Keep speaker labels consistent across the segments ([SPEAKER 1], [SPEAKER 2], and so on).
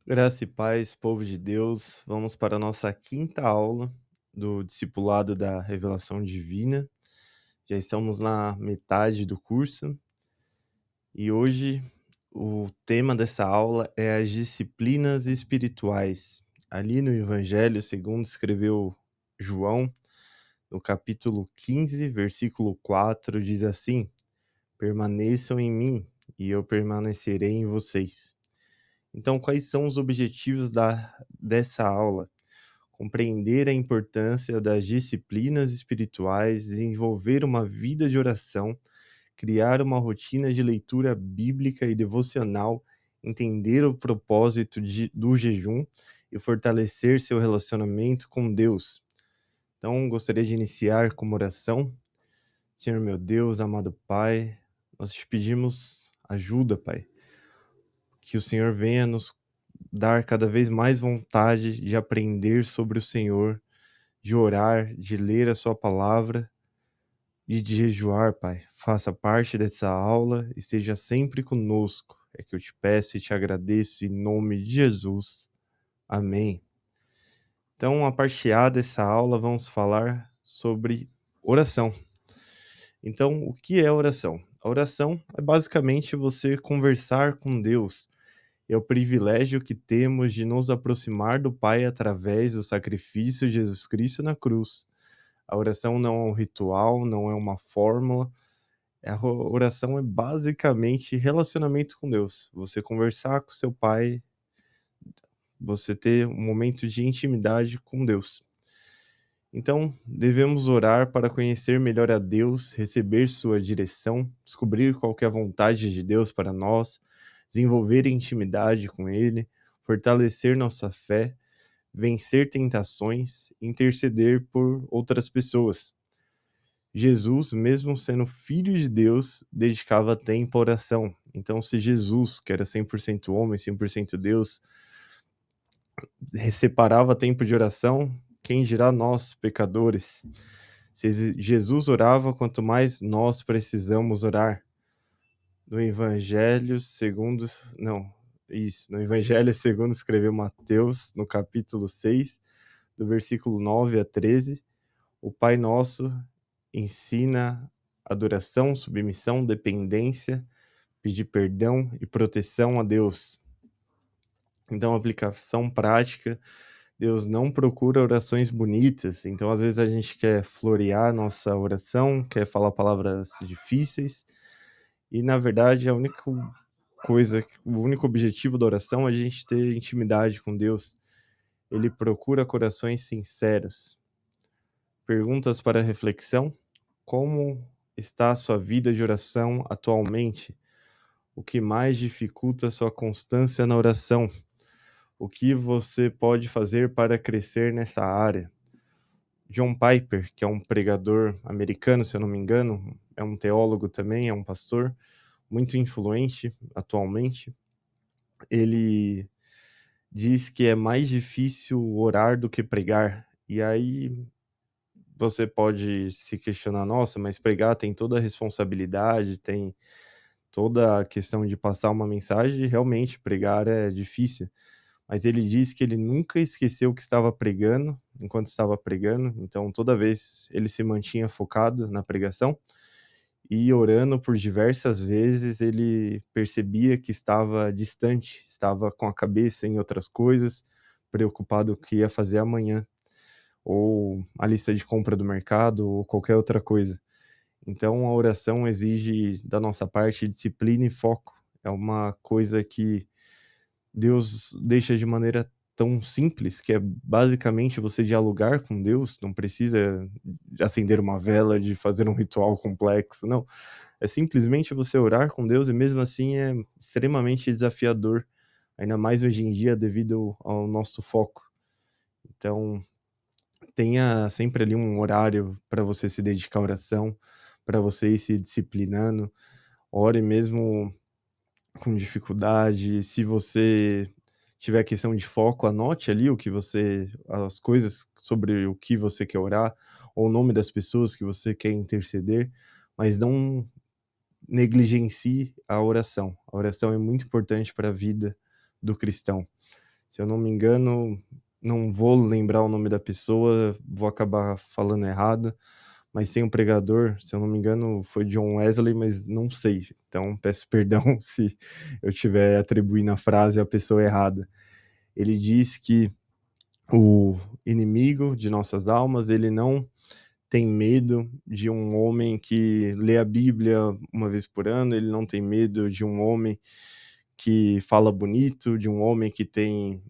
[SPEAKER 1] Graça e paz, povo de Deus. Vamos para a nossa quinta aula do Discipulado da Revelação Divina. Já estamos na metade do curso e hoje o tema dessa aula é as disciplinas espirituais. Ali no Evangelho, segundo escreveu João, no capítulo 15, versículo 4, diz assim: Permaneçam em mim e eu permanecerei em vocês. Então, quais são os objetivos dessa aula? Compreender a importância das disciplinas espirituais, desenvolver uma vida de oração, criar uma rotina de leitura bíblica e devocional, entender o propósito do jejum e fortalecer seu relacionamento com Deus. Então, gostaria de iniciar com uma oração. Senhor meu Deus, amado Pai, nós te pedimos ajuda, Pai, que o Senhor venha nos dar cada vez mais vontade de aprender sobre o Senhor, de orar, de ler a sua palavra e de jejuar, Pai. Faça parte dessa aula e esteja sempre conosco. É que eu te peço e te agradeço em nome de Jesus. Amém. Então, a parte A dessa aula, vamos falar sobre oração. Então, o que é oração? A oração é basicamente você conversar com Deus. É o privilégio que temos de nos aproximar do Pai através do sacrifício de Jesus Cristo na cruz. A oração não é um ritual, não é uma fórmula. Oração é basicamente relacionamento com Deus. Você conversar com seu Pai, você ter um momento de intimidade com Deus. Então, devemos orar para conhecer melhor a Deus, receber sua direção, descobrir qual que é a vontade de Deus para nós, desenvolver intimidade com Ele, fortalecer nossa fé, vencer tentações, interceder por outras pessoas. Jesus, mesmo sendo filho de Deus, dedicava tempo à oração. Então, se Jesus, que era 100% homem, 100% Deus, separava tempo de oração, quem dirá nós, pecadores? Se Jesus orava, quanto mais nós precisamos orar. No Evangelho segundo, não, isso, no Evangelho segundo escreveu Mateus, no capítulo 6, do versículo 9 a 13, o Pai Nosso ensina adoração, submissão, dependência, pedir perdão e proteção a Deus. Então, aplicação prática, Deus não procura orações bonitas. Então, às vezes a gente quer florear nossa oração, quer falar palavras difíceis, e na verdade a única coisa, o único objetivo da oração é a gente ter intimidade com Deus. Ele procura corações sinceros. Perguntas para reflexão: como está a sua vida de oração atualmente? O que mais dificulta a sua constância na oração? O que você pode fazer para crescer nessa área? John Piper, que é um pregador americano, se eu não me engano, é um teólogo também, é um pastor muito influente atualmente. Ele diz que é mais difícil orar do que pregar. E aí você pode se questionar, nossa, mas pregar tem toda a responsabilidade, tem toda a questão de passar uma mensagem, realmente pregar é difícil. Mas ele diz que ele nunca esqueceu o que estava pregando, enquanto estava pregando, então toda vez ele se mantinha focado na pregação, e orando por diversas vezes ele percebia que estava distante, estava com a cabeça em outras coisas, preocupado com o que ia fazer amanhã, ou a lista de compra do mercado, ou qualquer outra coisa. Então a oração exige da nossa parte disciplina e foco. É uma coisa que Deus deixa de maneira tão simples, que é basicamente você dialogar com Deus, não precisa de acender uma vela, de fazer um ritual complexo, não. É simplesmente você orar com Deus e mesmo assim é extremamente desafiador, ainda mais hoje em dia devido ao nosso foco. Então, tenha sempre ali um horário para você se dedicar à oração, para você ir se disciplinando, ore mesmo com dificuldade. Se você tiver questão de foco, anote ali as coisas sobre o que você quer orar, ou o nome das pessoas que você quer interceder, mas não negligencie a oração. A oração é muito importante para a vida do cristão. Se eu não me engano, não vou lembrar o nome da pessoa, vou acabar falando errado, mas tem um pregador, se eu não me engano, foi John Wesley, mas não sei. Então peço perdão se eu estiver atribuindo a frase à pessoa errada. Ele diz que o inimigo de nossas almas, ele não tem medo de um homem que lê a Bíblia uma vez por ano, ele não tem medo de um homem que fala bonito, de um homem que tem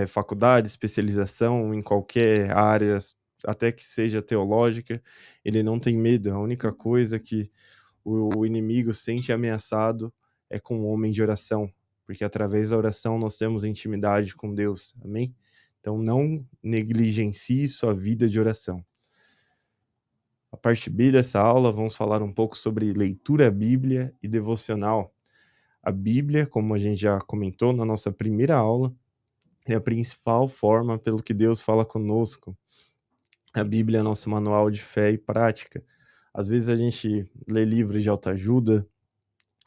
[SPEAKER 1] faculdade, especialização em qualquer área, até que seja teológica, ele não tem medo. A única coisa que o inimigo sente ameaçado é com o homem de oração, porque através da oração nós temos intimidade com Deus, amém? Então não negligencie sua vida de oração. A parte B dessa aula, vamos falar um pouco sobre leitura bíblia e devocional. A Bíblia, como a gente já comentou na nossa primeira aula, é a principal forma pelo que Deus fala conosco. A Bíblia é nosso manual de fé e prática. Às vezes a gente lê livros de autoajuda,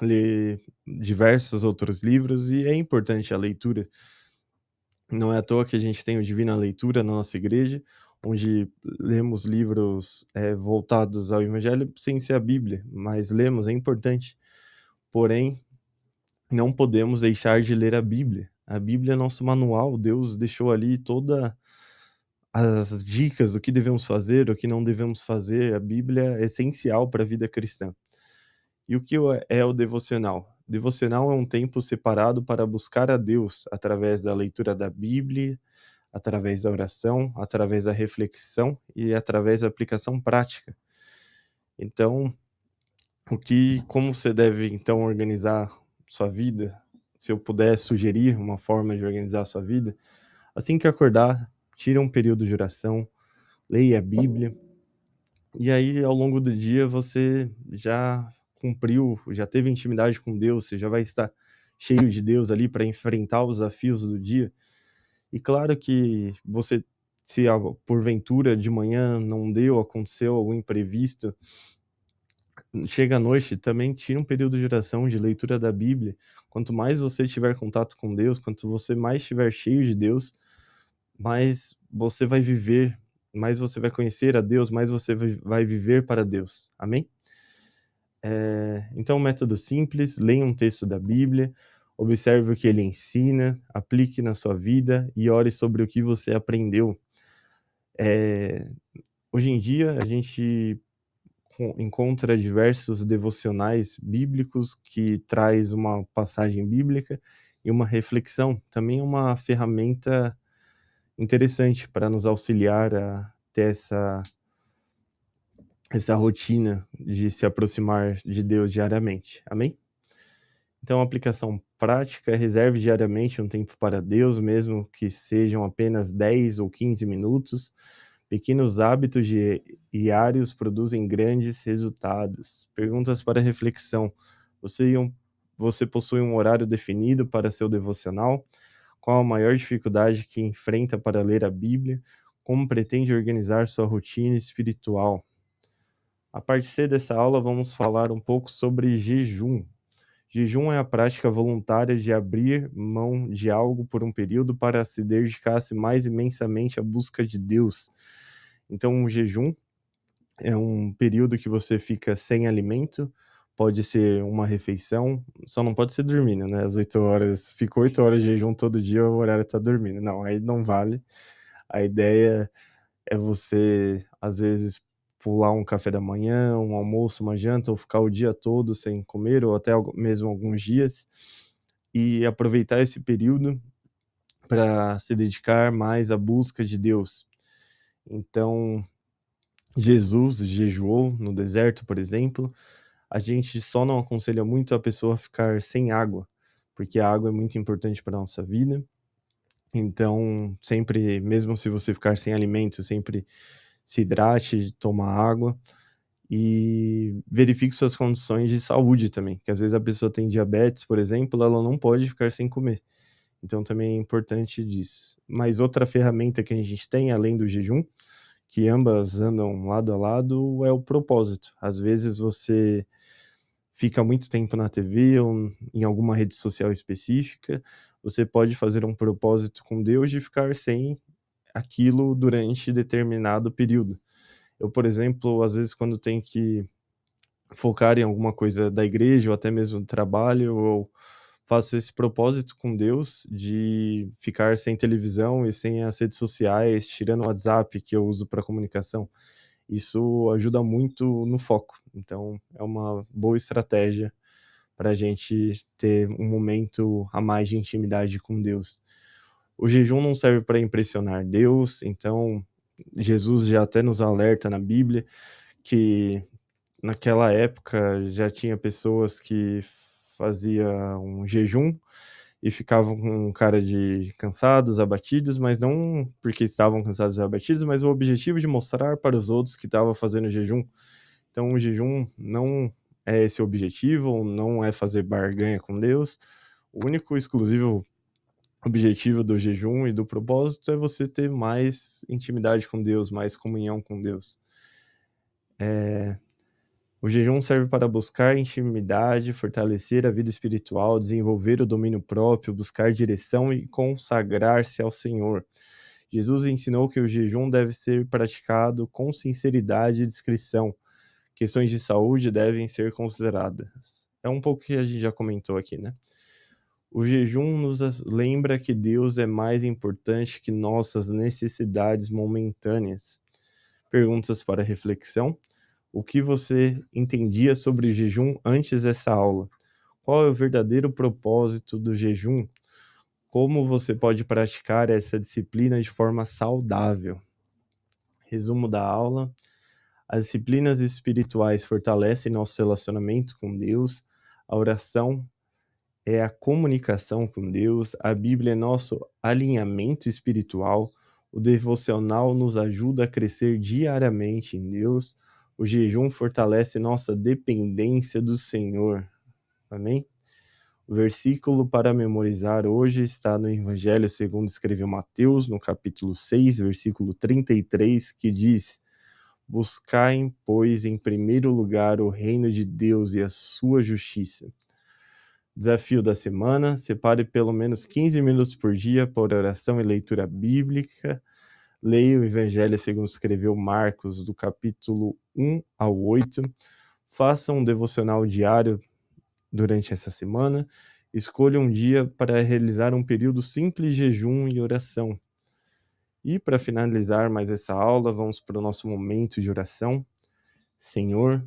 [SPEAKER 1] lê diversos outros livros e é importante a leitura. Não é à toa que a gente tem o Divina Leitura na nossa igreja, onde lemos livros voltados ao Evangelho sem ser a Bíblia, mas lemos, é importante. Porém, não podemos deixar de ler a Bíblia. A Bíblia é nosso manual, Deus deixou ali todas as dicas do que devemos fazer, o que não devemos fazer. A Bíblia é essencial para a vida cristã. E o que é o devocional? Devocional é um tempo separado para buscar a Deus através da leitura da Bíblia, através da oração, através da reflexão e através da aplicação prática. Então, como você deve então organizar sua vida? Se eu puder sugerir uma forma de organizar sua vida, assim que acordar, tire um período de oração, leia a Bíblia, e aí ao longo do dia você já cumpriu, já teve intimidade com Deus, você já vai estar cheio de Deus ali para enfrentar os desafios do dia. E claro que você, se porventura de manhã não deu, aconteceu algum imprevisto, chega à noite, também tira um período de oração, de leitura da Bíblia. Quanto mais você tiver contato com Deus, quanto você mais estiver cheio de Deus, mais você vai viver, mais você vai conhecer a Deus, mais você vai viver para Deus. Amém? Então, um método simples: leia um texto da Bíblia, observe o que ele ensina, aplique na sua vida e ore sobre o que você aprendeu. Hoje em dia, a gente encontra diversos devocionais bíblicos que traz uma passagem bíblica e uma reflexão. Também é uma ferramenta interessante para nos auxiliar a ter essa rotina de se aproximar de Deus diariamente. Amém? Então, a aplicação prática é: reserve diariamente um tempo para Deus, mesmo que sejam apenas 10 ou 15 minutos. Pequenos hábitos diários produzem grandes resultados. Perguntas para reflexão. Você possui um horário definido para seu devocional? Qual a maior dificuldade que enfrenta para ler a Bíblia? Como pretende organizar sua rotina espiritual? A parte C dessa aula, vamos falar um pouco sobre jejum. Jejum é a prática voluntária de abrir mão de algo por um período para se dedicar-se mais imensamente à busca de Deus. Então, o jejum é um período que você fica sem alimento, pode ser uma refeição, só não pode ser dormindo, né? Às 8 horas, ficou 8 horas de jejum todo dia, o horário tá dormindo. Não, aí não vale. A ideia é você, às vezes, pular um café da manhã, um almoço, uma janta, ou ficar o dia todo sem comer, ou até mesmo alguns dias, e aproveitar esse período para se dedicar mais à busca de Deus. Então, Jesus jejuou no deserto, por exemplo. A gente só não aconselha muito a pessoa ficar sem água, porque a água é muito importante para a nossa vida. Então, sempre, mesmo se você ficar sem alimento, sempre se hidrate, toma água e verifique suas condições de saúde também, que às vezes a pessoa tem diabetes, por exemplo, ela não pode ficar sem comer. Então também é importante disso. Mas outra ferramenta que a gente tem, além do jejum, que ambas andam lado a lado, é o propósito. Às vezes você fica muito tempo na TV ou em alguma rede social específica, você pode fazer um propósito com Deus de ficar sem aquilo durante determinado período. Eu, por exemplo, às vezes quando tenho que focar em alguma coisa da igreja ou até mesmo do trabalho, eu faço esse propósito com Deus de ficar sem televisão e sem as redes sociais, tirando o WhatsApp que eu uso para comunicação. Isso ajuda muito no foco. Então, é uma boa estratégia para a gente ter um momento a mais de intimidade com Deus. O jejum não serve para impressionar Deus, então Jesus já até nos alerta na Bíblia que naquela época já tinha pessoas que faziam um jejum e ficavam com cara de cansados, abatidos, mas não porque estavam cansados e abatidos, mas o objetivo de mostrar para os outros que estava fazendo jejum. Então o jejum não é esse o objetivo, não é fazer barganha com Deus. O único exclusivo objetivo do jejum e do propósito é você ter mais intimidade com Deus, mais comunhão com Deus. O jejum serve para buscar intimidade, fortalecer a vida espiritual, desenvolver o domínio próprio, buscar direção e consagrar-se ao Senhor. Jesus ensinou que o jejum deve ser praticado com sinceridade e discrição. Questões de saúde devem ser consideradas. É um pouco que a gente já comentou aqui, né? O jejum nos lembra que Deus é mais importante que nossas necessidades momentâneas. Perguntas para reflexão. O que você entendia sobre jejum antes dessa aula? Qual é o verdadeiro propósito do jejum? Como você pode praticar essa disciplina de forma saudável? Resumo da aula. As disciplinas espirituais fortalecem nosso relacionamento com Deus. A oração é a comunicação com Deus. A Bíblia é nosso alinhamento espiritual. O devocional nos ajuda a crescer diariamente em Deus. O jejum fortalece nossa dependência do Senhor. Amém? O versículo para memorizar hoje está no Evangelho segundo escreveu Mateus, no capítulo 6, versículo 33, que diz: Buscai, pois, em primeiro lugar o reino de Deus e a sua justiça. Desafio da semana: separe pelo menos 15 minutos por dia para oração e leitura bíblica. Leia o Evangelho segundo escreveu Marcos, do capítulo 1 ao 8. Faça um devocional diário durante essa semana. Escolha um dia para realizar um período simples de jejum e oração. E para finalizar mais essa aula, vamos para o nosso momento de oração. Senhor,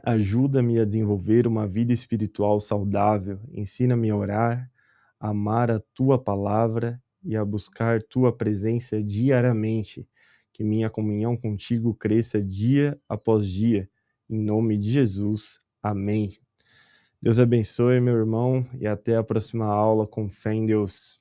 [SPEAKER 1] ajuda-me a desenvolver uma vida espiritual saudável. Ensina-me a orar, a amar a tua palavra e a buscar tua presença diariamente. Que minha comunhão contigo cresça dia após dia. Em nome de Jesus. Amém. Deus abençoe, meu irmão, e até a próxima aula com fé em Deus.